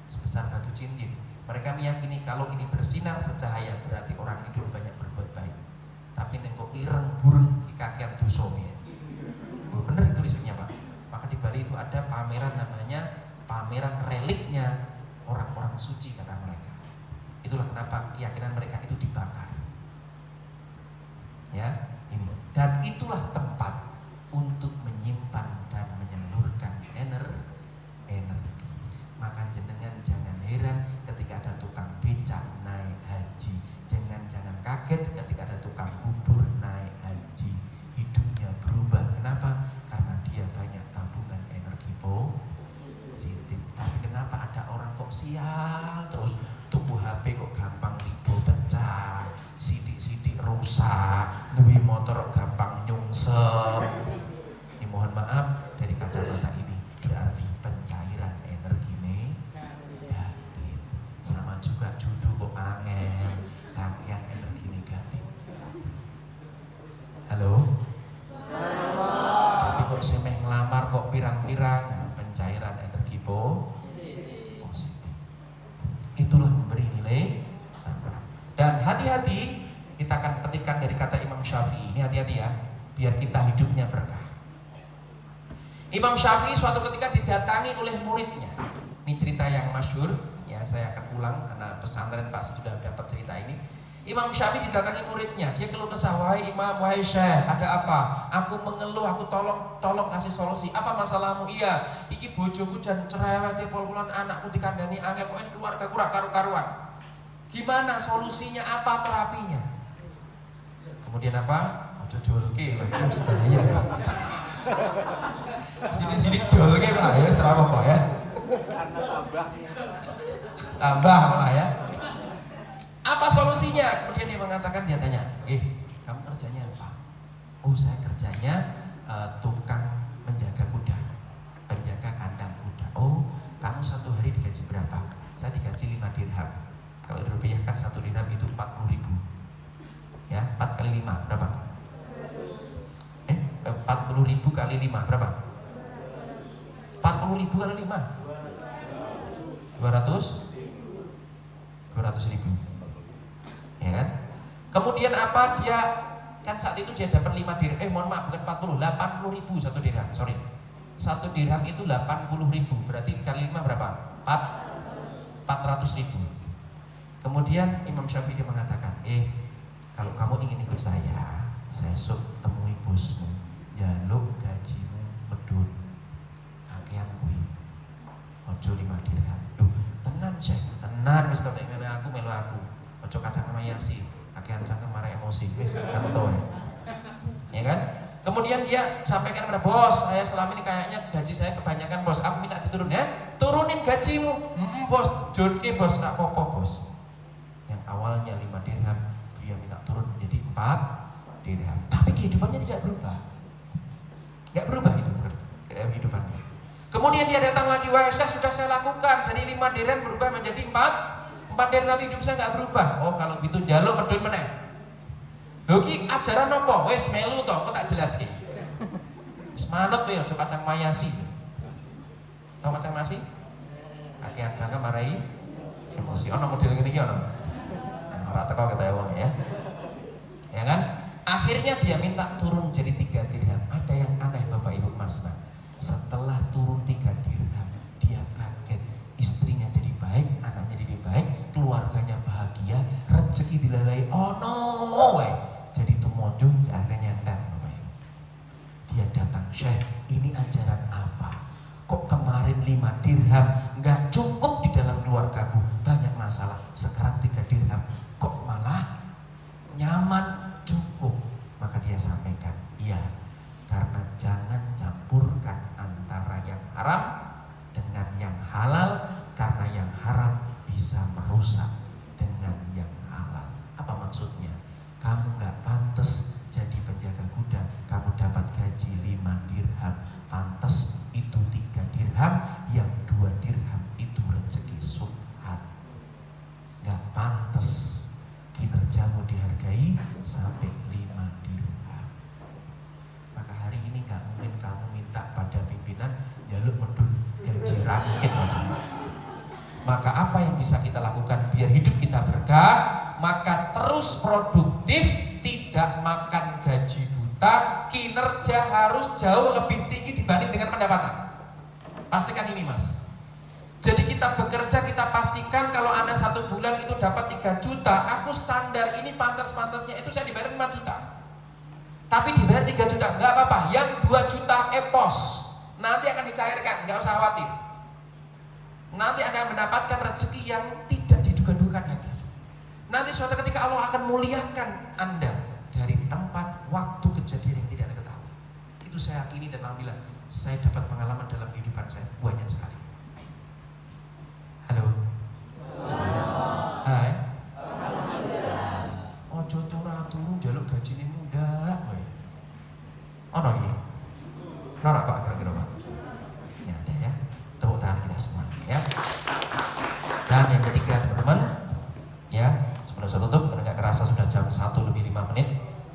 sebesar batu cincin. Mereka meyakini kalau ini bersinar bercahaya berarti orang ini dulu banyak berbuat baik. Tapi nengko ireng burung di kakian dosa ya. Oh, bener itu tulisannya Pak. Maka di Bali itu ada pameran namanya pameran reliknya orang-orang suci kata mereka. Itulah kenapa keyakinan mereka itu dibakar. Ya, ini. Dan itulah tempat untuk menyimpan dan menyalurkan energi. Maka jenengan jangan heran ketika ada tukang becak naik haji. Jangan kaget ketika ada tukang bubur naik haji. Hidupnya berubah. duwe motor gampang nyungsep. Ini mohon maaf dari kacamata ini berarti pencairan energi negatif. Sama juga judo kok angel, kakean energi negatif. Halo? Tapi kok semeh ngelamar kok pirang-pirang, pencairan energi positif. Itulah memberi nilai tambah. Dan hati-hati, kita akan petikan dari kata Imam Syafi'i. Ini hati-hati ya, biar kita hidupnya berkah. Imam Syafi'i suatu ketika didatangi oleh muridnya. Ini cerita yang masyhur, ya saya akan ulang karena pesantren pasti sudah dapat cerita ini. Imam Syafi'i didatangi muridnya, dia keluh kesah, wahai Imam, wahai Syekh, ada apa? Aku mengeluh, aku tolong kasih solusi. Apa masalahmu? Iya, iki bojoku dan cerewete pol-polan anakku dikandani angel, kok keluarga ku ora karu-karuan. Gimana solusinya? Apa terapinya? Kemudian apa? Ojo jolke lho, itu bahaya ya. Sini jolke Pak ya, serah apa ya. Tambah malah ya. Apa solusinya? Kemudian dia mengatakan, dia tanya, kamu kerjanya apa? Oh, saya kerjanya tukang menjaga kuda, penjaga kandang kuda. Oh, kamu satu hari digaji berapa? Saya digaji 5 dirham. Kalau dirupiahkan 1 dirham itu 40.000. Ya, 4 kali 5 berapa? 40.000 kali 5 berapa? 40.000 kali 5 200.000, ya kan? Kemudian apa, dia kan saat itu dia dapat 5 dirham, mohon maaf bukan 40, 80.000 1 dirham, sorry. 1 dirham itu 80.000, berarti kali 5 berapa? 400.000. Kemudian Imam Syafi'i mengatakan, kalau kamu ingin ikut saya sok temui bosmu, jaluk gajimu medun, kakean kuwi, ojo 5 dirham. Duh, tenan Syekh, tenan wis tak ngene aku melu aku. Ojo kacang sama Yasi, kakean cangkem marah emosi, wis kamu tahu ya kan? Kemudian dia sampaikan kepada bos, saya selama ini kayaknya gaji saya kebanyakan bos, aku minta diturun ya, turunin gajimu. Bos, donke bos, nak popo bos. Yang awalnya 5 dirham, dia minta turun menjadi 4 dirham. Tapi kehidupannya tidak berubah. Gak berubah itu kehidupannya. Kemudian dia datang lagi, wah sudah saya lakukan, jadi 5 dirham berubah menjadi 4 dirham, tapi hidup saya gak berubah. Oh kalau gitu jaluk medun meneh. Lho ki ajaran apa? Wes melu to, kok tak jelaske. Wis manut kowe aja kacang mayasi. Tahu kacang mayasi? Kakean cangkem marai emosi. Ono model ngene iki ono. Nah, ora teko kata wong ya. Ya kan? Akhirnya dia minta turun jadi 3 dirham. Ada yang aneh Bapak Ibu Mas. Nah, setelah turun 3 dirham, dia kaget. Istrinya jadi baik, anaknya jadi baik, keluarganya bahagia, rezeki dilalai. Oh no, jadi tumojo akhirnya nyandang Bapak Ibu. Dia datang, Syekh, ini ajaran apa? Kok kemarin 5 dirham nggak cukup di dalam keluargaku, banyak masalah. Sekarang 3 dirham, kok malah nyaman, cukup. Maka dia sampaikan, iya, karena jangan campurkan antara yang haram dengan yang halal, karena yang haram bisa merusak dengan yang halal. Apa maksudnya? Kamu gak pantas jadi penjaga kuda, kamu dapat gaji 5 dirham, pantas itu 3 dirham, yang 2 dirham itu rezeki subhat. Gak pantas kinerjamu dihargai sampai 5 dirham. Maka hari ini gak mungkin kamu minta pada pimpinan jaluk medun gaji, mungkin aja. Maka apa yang bisa kita lakukan biar hidup kita berkah? Maka terus produktif, tidak makan gaji buta, kinerja harus jauh lebih tinggi dibanding dengan pendapatan. Pastikan ini Mas. Jadi kita bekerja, kita pastikan kalau Anda 1 bulan itu dapat 3 juta, aku standar ini pantas-pantasnya itu saya dibayar 5 juta. Tapi dibayar 3 juta, enggak apa-apa. Yang 2 juta epos, nanti akan dicairkan, enggak usah khawatir. Nanti Anda mendapatkan rezeki yang tidak diduga-dugakan hadir. Nanti suatu ketika Allah akan muliakan Anda dari tempat, waktu, kejadian yang tidak Anda ketahui. Itu saya yakini dan alhamdulillah saya dapat pengalaman dalam kehidupan saya banyak sekali. Halo. Hai. Ojo turun jaluk gaji Ono iki. Norak Pak kira-kira Pak. Ya ada ya. Tepuk tangan kita semua ya. Dan yang ketiga teman-teman, ya sebelum saya tutup karena nggak kerasa sudah jam 1 lebih 5 menit,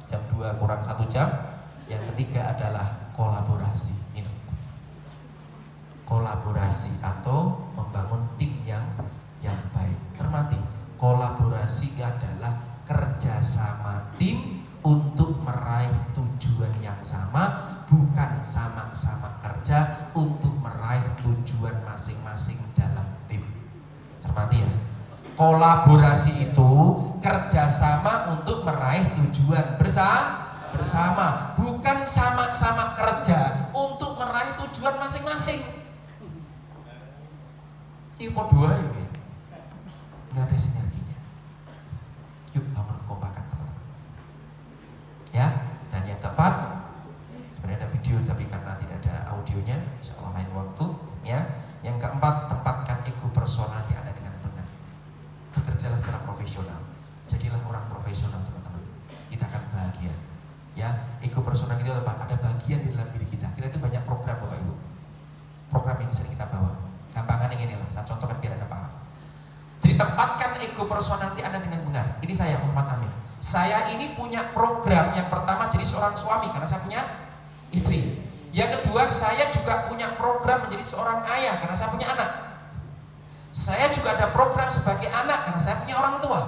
jam 2 kurang 1 jam. Yang ketiga adalah kolaborasi. Ini kolaborasi atau membangun tim yang baik. Termati, kolaborasi adalah kerjasama tim untuk meraih tujuan yang sama, bukan sama-sama kerja untuk meraih tujuan masing-masing dalam tim. Cermati ya, kolaborasi itu kerjasama untuk meraih tujuan bersama, bukan sama-sama kerja untuk meraih tujuan masing-masing. Ini dua ini nggak ada sinerginya. Yuk bangun kekompakan teman-teman ya. Dan yang keempat, sebenarnya ada video tapi karena tidak ada audionya, insya Allah lain waktu ya. Yang keempat, tempatkan ego personal yang ada dengan benar. Bekerjalah secara profesional, jadilah orang profesional teman-teman, kita akan bahagia ya. Ego personal itu apa? Ada bagian di dalam diri kita. Kita itu banyak program Bapak Ibu, program yang sering kita bawa. Gampangan yang inilah, saya contohkan biar Anda paham. Jadi tempatkan ego personality Anda dengan benar. Ini saya Muhammad Amin. Saya ini punya program. Yang pertama jadi seorang suami karena saya punya istri. Yang kedua, saya juga punya program menjadi seorang ayah karena saya punya anak. Saya juga ada program sebagai anak karena saya punya orang tua.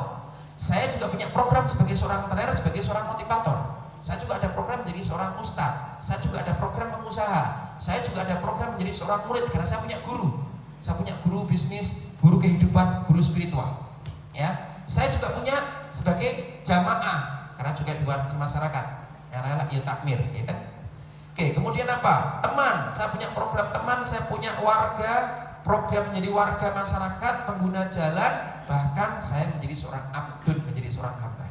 Saya juga punya program sebagai seorang trainer, sebagai seorang motivator. Saya juga ada program menjadi seorang ustadz. Saya juga ada program pengusaha. Saya juga ada program menjadi seorang murid karena saya punya guru. Saya punya guru bisnis, guru kehidupan, guru spiritual. Ya, saya juga punya sebagai jamaah karena juga buat di masyarakat. Ya takmir, ya kan? Oke, kemudian apa? Teman, saya punya program teman, saya punya warga, program menjadi warga masyarakat, pengguna jalan, bahkan saya menjadi seorang abdun, menjadi seorang hamba.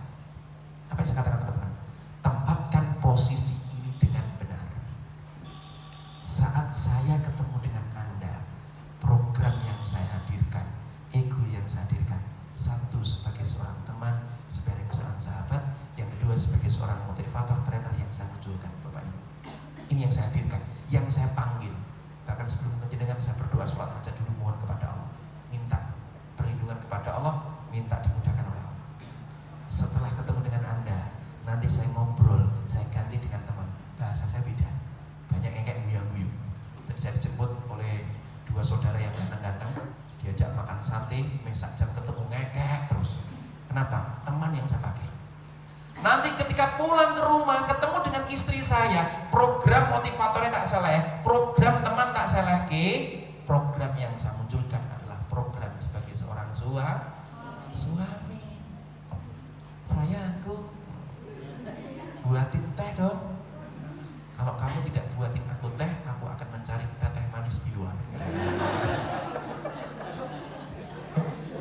Apa yang saya katakan teman-teman? Tempatkan posisi ini dengan benar. Saat saya ketemu dengan Anda, program yang saya hadirkan, ego yang saya hadirkan, satu sebagai seorang teman, sebagai seorang sahabat, yang kedua sebagai seorang motivator, trainer yang saya munculkan Bapak Ibu. Ini yang saya hadirkan, yang saya panggil. Bahkan sebelum menjenengan saya berdoa sholat hajat dulu, mohon kepada Allah, minta perlindungan kepada Allah, minta dimudahkan oleh Allah. Setelah ketemu dengan Anda, nanti saya ngobrol, saya ganti dengan teman, bahasa saya beda. Banyak yang kayak guyu-guyu. Dan saya dijemput oleh dua saudara yang ganteng-ganteng, diajak makan sate, mesak jam ketemu ngekek terus. Kenapa? Teman yang saya pakai. Nanti ketika pulang ke rumah ketemu dengan istri saya, program motivatornya tak salah, program teman tak salah, program yang saya munculkan adalah program sebagai seorang suami. Sayangku, buatin teh dong. Kalau kamu tidak buatin aku teh, aku akan mencari teh manis di luar.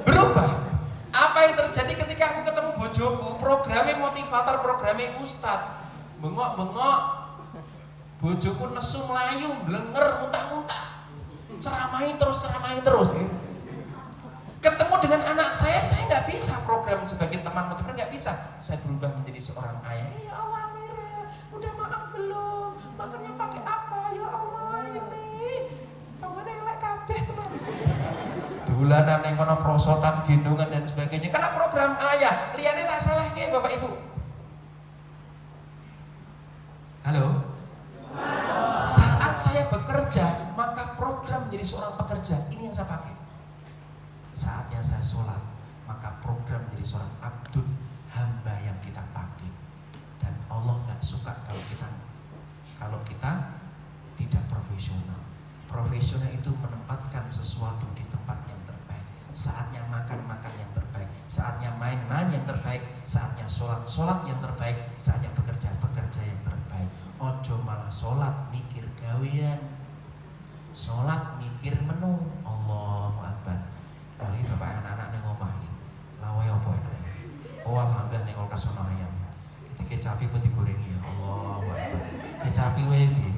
Berubah. Apa yang terjadi ketika aku ketemu bojoku? Programnya motivator, programnya ustad. Bengok-bengok. Bojoku nesu melayu, blenger, muntah-muntah. Ceramahi terus. Ketemu dengan anak saya nggak bisa program sebagai teman motivator, nggak bisa. Saya berubah menjadi seorang ayah. Ya Allah Mira, udah makan belum? Makannya pakai apa? Ya Allah ini tanggane elek kabeh teman. Dolanan yang kono prosotan, gendongan dan sebagainya. Karena program ayah, liyane tak salah ke Bapak Ibu. Halo. Saat saya bekerja, maka program menjadi seorang pekerja. Ini yang saya pakai. Saatnya saya sholat, maka program menjadi seorang abdun, hamba yang kita pakai. Dan Allah nggak suka kalau kita tidak profesional. Profesional itu menempatkan sesuatu di tempat yang terbaik. Saatnya makan yang terbaik, saatnya main yang terbaik, saatnya sholat yang terbaik, saatnya bekerja yang terbaik. Ojo malah sholat mikir gawean, sholat mikir menu. Allahu Akbar. Dari bapak anak-anak yang ngomong ini, lawai apa enaknya? Oh alhamdulillah nih kalau kasono ayam. Ketika kecapi pun digorengi ya Allah. Kecapi wae piye?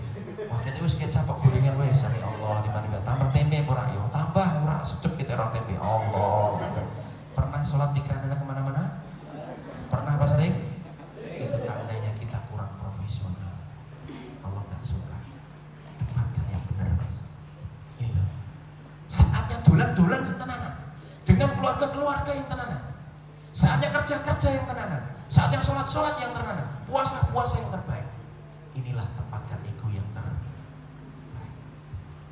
Wah kita wis kecap kok gorengan wae sami Allah di mana tambah tempe ora ya? Tambah ora sedep kita orang tempe. Allah. Pernah sholat pikiran Anda kemana-mana? Pernah apa sering? Itu tandanya kita kurang profesional. keluarga yang tenanan, saatnya kerja yang tenanan, saatnya sholat yang tenanan, puasa yang terbaik. Inilah tempatkan ego yang terbaik.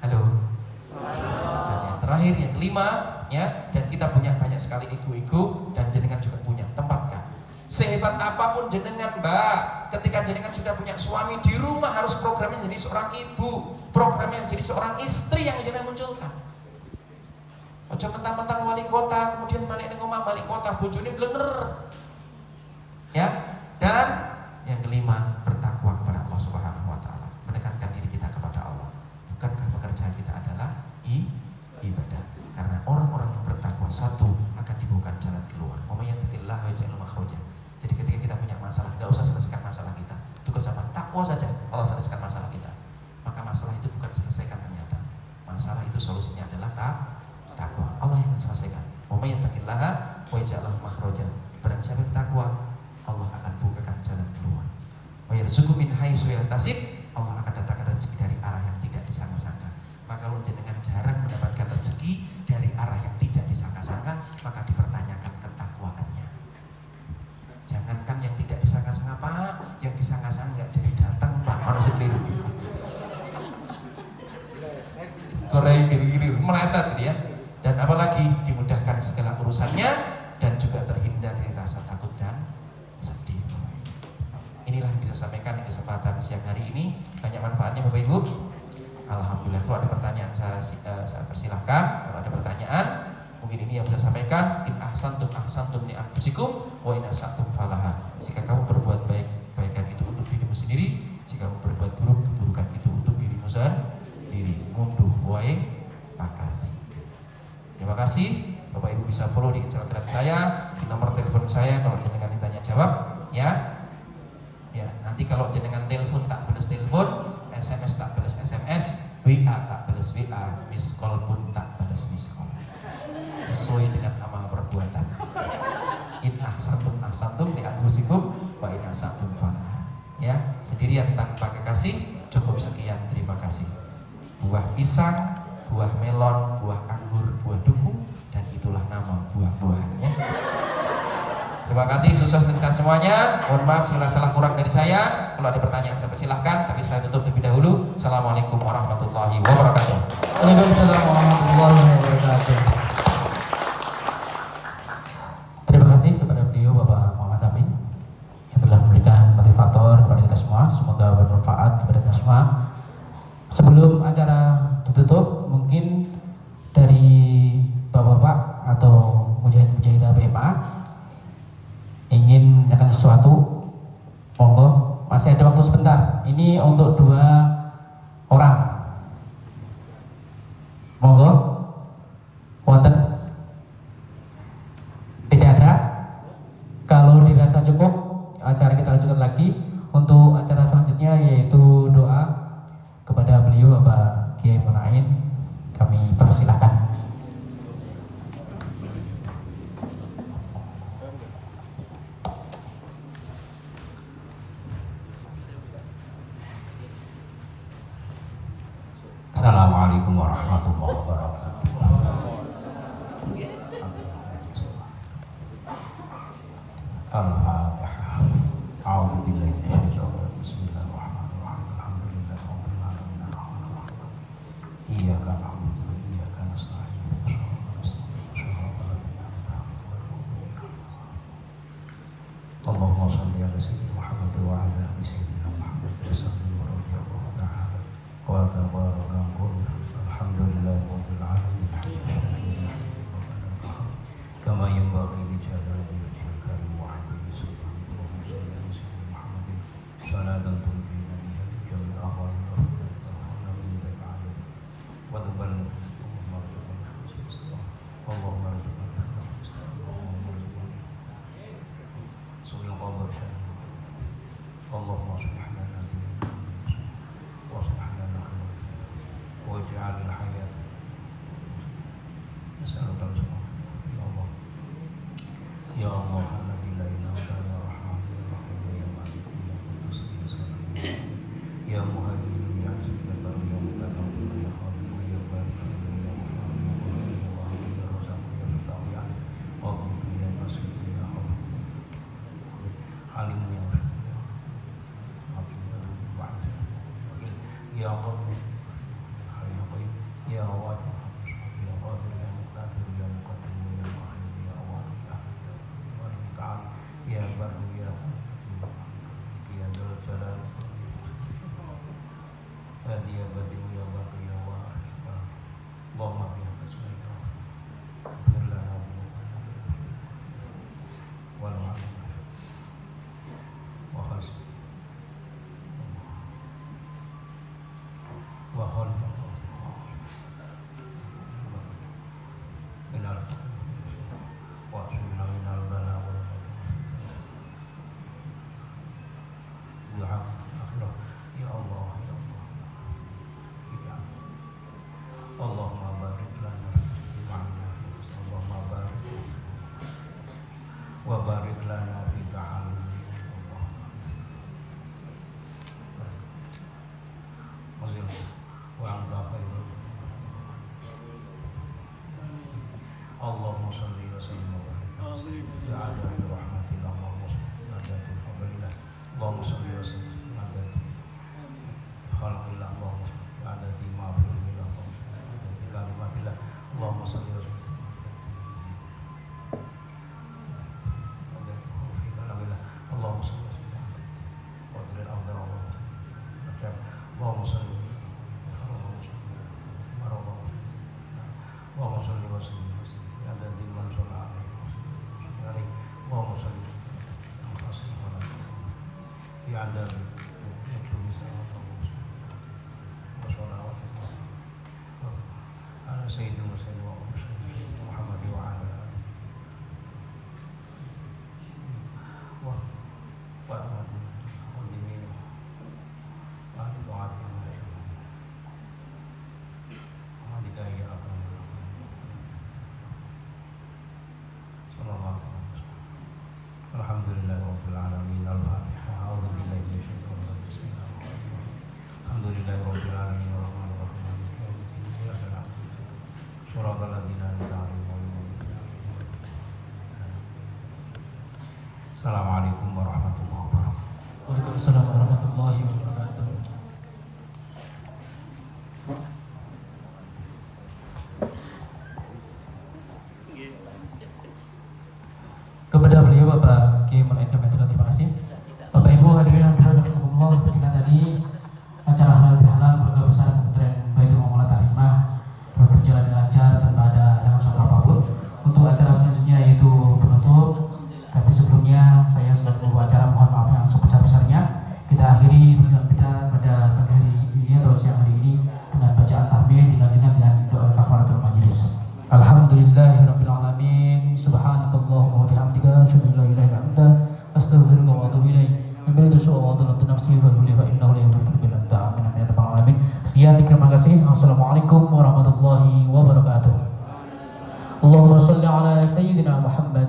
Halo. Dan yang terakhir, yang kelima, ya, dan kita punya banyak sekali ego dan jenengan juga punya, tempatkan. Sehebat apapun jenengan, Mbak, ketika jenengan sudah punya suami di rumah, harus programnya jadi seorang ibu, programnya jadi seorang istri yang jenengan munculkan. Ojo mentang-mentang wali kota kemudian balik ning omah balik kota bojone blenger. Ya. Dan yang kelima, bertakwa kepada Allah Subhanahu wa taala, mendekatkan diri kita kepada Allah. Bukankah pekerjaan kita adalah ibadah? Karena orang-orang yang bertakwa, satu, akan dibukakan jalan keluar. Wa may yattaqillaha yaj'al makhraja. Jadi ketika kita punya masalah, enggak usah selesaikan masalah kita. Cukup sama takwa saja, Allah selesaikan masalah kita. Maka masalah itu bukan selesaikan ternyata. Masalah itu solusinya adalah takwa. Allah yang akan selesaikan. Wa may yattaqillaha yaj'al makhraja. Barang siapa bertakwa, Allah akan bukakan jalan keluar. Wa yarzuqhu min haitsu yahtasib. Allah akan datangkan rezeki dari arah yang tidak disangka-sangka. Maka kalau jenengan jarang mendapatkan rezeki dari arah yang tidak disangka-sangka, maka dipertanyakan ketakwaannya. Jangankan yang tidak disangka-sangka, Pak, yang disangka-sangka nggak jadi datang, Pak, manusia keliru. Korea kiri-kiri meleset gitu ya. Dan apalagi dimudahkan segala urusannya dan juga terhindar dari rasa takut dan sedih. Inilah yang bisa sampaikan di kesempatan siang hari ini. Banyak manfaatnya Bapak Ibu. Alhamdulillah. Kalau ada pertanyaan saya persilahkan. Kalau ada pertanyaan, mungkin ini yang bisa sampaikan. In ahsantum li anfusikum wa in asatum falaha. Jika kamu berbuat baik, kebaikan itu untuk dirimu sendiri. Jika kamu berbuat buruk, keburukan itu untuk dirimu sendiri. Ngunduh wae pakarti. Terima kasih. Bapak Ibu bisa follow di Instagram saya, di nomor telepon saya kalau jenengan ditanya jawab, ya. Ya, nanti kalau jenengan telepon tak balas telepon, SMS tak balas SMS, WA tak balas WA, miss call pun tak balas miss call. Sesuai dengan amal perbuatan. In ahsantum li anfusikum wa in asatum falaha. Ya, sendirian tanpa kekasih cukup sekian, terima kasih. Buah pisang, buah melon, buah anggur, buah duku, dan itulah nama buah-buahannya. Terima kasih, sukses untuk kita semuanya. Mohon maaf segala salah kurang dari saya. Kalau ada pertanyaan saya persilahkan, tapi saya tutup terlebih dahulu. Assalamualaikum warahmatullahi wabarakatuh.
Waalaikumsalam warahmatullahi wabarakatuh. Terima kasih kepada beliau Bapak Muhammad Amin yang telah memberikan motivator kepada kita semua. Semoga bermanfaat kepada kita semua. Sebelum acara ditutup, mungkin dari Bapak-bapak atau mujahid-mujahidah BMA ingin menanyakan sesuatu, monggo, masih ada waktu sebentar. Ini untuk 2 orang, monggo. Wonten? Tidak ada. Kalau dirasa cukup, acara kita lanjutkan lagi untuk acara selanjutnya, yaitu doa kepada beliau Bapak Kiai Munain. Kami persilakan.
Assalamualaikum warahmatullahi wabarakatuh. Al-Fatihah. A'udzu billahi minasyaitonir rajim. Bismillahirrahmanirrahim. Alhamdulillahirabbil alamin. Arrahmanirrahim. Iyyaka na'budu wa iyyaka nasta'in. Shiratal ladzina an'amta 'alaihim. Allahumma shalli 'ala sayyidina Muhammad wa 'ala ali sayyidina Muhammad wa sallim wa radiyallahu ta'ala wa tabaraka qawluhu. Alhamdulillahirabbil alamin. Kama yanbaghi li jalali wajhil karim wa 'azimi sultanihi wa salli 'ala sayyidina Muhammadin salatan tunjina biha jamil ahwali wa tarfa'na min dzaka 'ala wa tuballigh. Allahumma arzuqna ikhlas Allahumma arzuqna su'il qadar syah. Allahumma aslih lana dinana wa aslih lana khairan waj'al al-hayat nas'aluka al-rizqa ya Allah ya Allah alladzi la ilaha illa ya rahman ya rahim ya malik ya qudus ya salam ya muhaimin ya aziz ya bar ya mutakabbir ya khaliq ya barik ya ghafar ya ghafur ya wahid ya razzaq ya fatah ya alim wa Ya Qayyum, Ya Hayy Ya Qayyum, Ya Wahid Ya Qadir Ya Muqtadir Ya Muqaddim Ya Muakhir Ya Awwal Ya Akhir Ya Wali Muta'ali Ya Barru Ya Tawwab Ya Dzul Jalali Ya Dia Badi'u Ya Baqi Ya Waris Allahumma bihamdika asma'ika ighfir lana dhunubana wal ma'lumina wa khalis wa khalis minal fitnah wa asmina minal bala wal du'a akhirah ya Allah ya Allah ya Allahumma barik lana fi ma'ina fi Allahumma barik wa barik lana fi ta'allumi Allah mazil wa anta khairul Allahumma salli wa sallim wa barik ya adati rahmatillah Allahumma salli ya adati fadlillah Allahumma salli wa sallim ya adati khalqillah Allahumma salli ya adati ma'firullah Allahumma salli ya adati kalimatillah Allahumma salli wa sallim Allahumma salli wa sallim qadril afdal Allahumma salli Allahumma salli wa sallim ya adadi man shalla alaihi Allahumma salli ya adadi nujumi wa sholawat ala sayyidina Muhammad wa ala alihi wa ahmadin qadimin wa ali ta'ati wa adika ya akram sallallahu alaihi wasallam alhamdulillahi rabbil alamin al-fatihah a'udzu billahi minasy syaithanir rajim bismillahirrahmanirrahim alhamdulillahi rabbil alamin arrahmanir rahim maliki yaumiddin iyyaka na'budu wa iyyaka nasta'in shiratal ladzina an'amta 'alaihim ghairil maghdubi 'alaihim. Assalamualaikum warahmatullahi wabarakatuh.
Waalaikumsalam warahmatullahi wabarakatuh. Kepada beliau Bapak Kiai Muhammad Kamil, terima kasih. Bapak Ibu hadirin hadirat rahimakumullah, begini tadi acara halal bihalal keluarga besar Pesantren Baitul Muamalah Tarimah dapat berjalan dengan lancar tanpa ada masalah apapun. Untuk acara selanjutnya yaitu penutup. Tapi sebelumnya saya sudah membawa acara, mohon maaf yang sebesar-besarnya. Kita akhiri perjumpaan kita pada pagi hari ini atau siang hari ini dengan bacaan tahmid dilanjutkan dengan doa kafaratul majelis. Alhamdulillahirabbil alamin. Subhanakallahumma wa bihamdika asyhadu an la ilaha illa anta astaghfiruka wa atubu ilaik. Ambil dosa wa adalatu nafsi fa innahu la yaghfiru illa anta. Amin amin ya rabbal alamin. Sekian, terima kasih. Wassalamualaikum warahmatullahi wabarakatuh. Allahumma shalli ala sayyidina Muhammad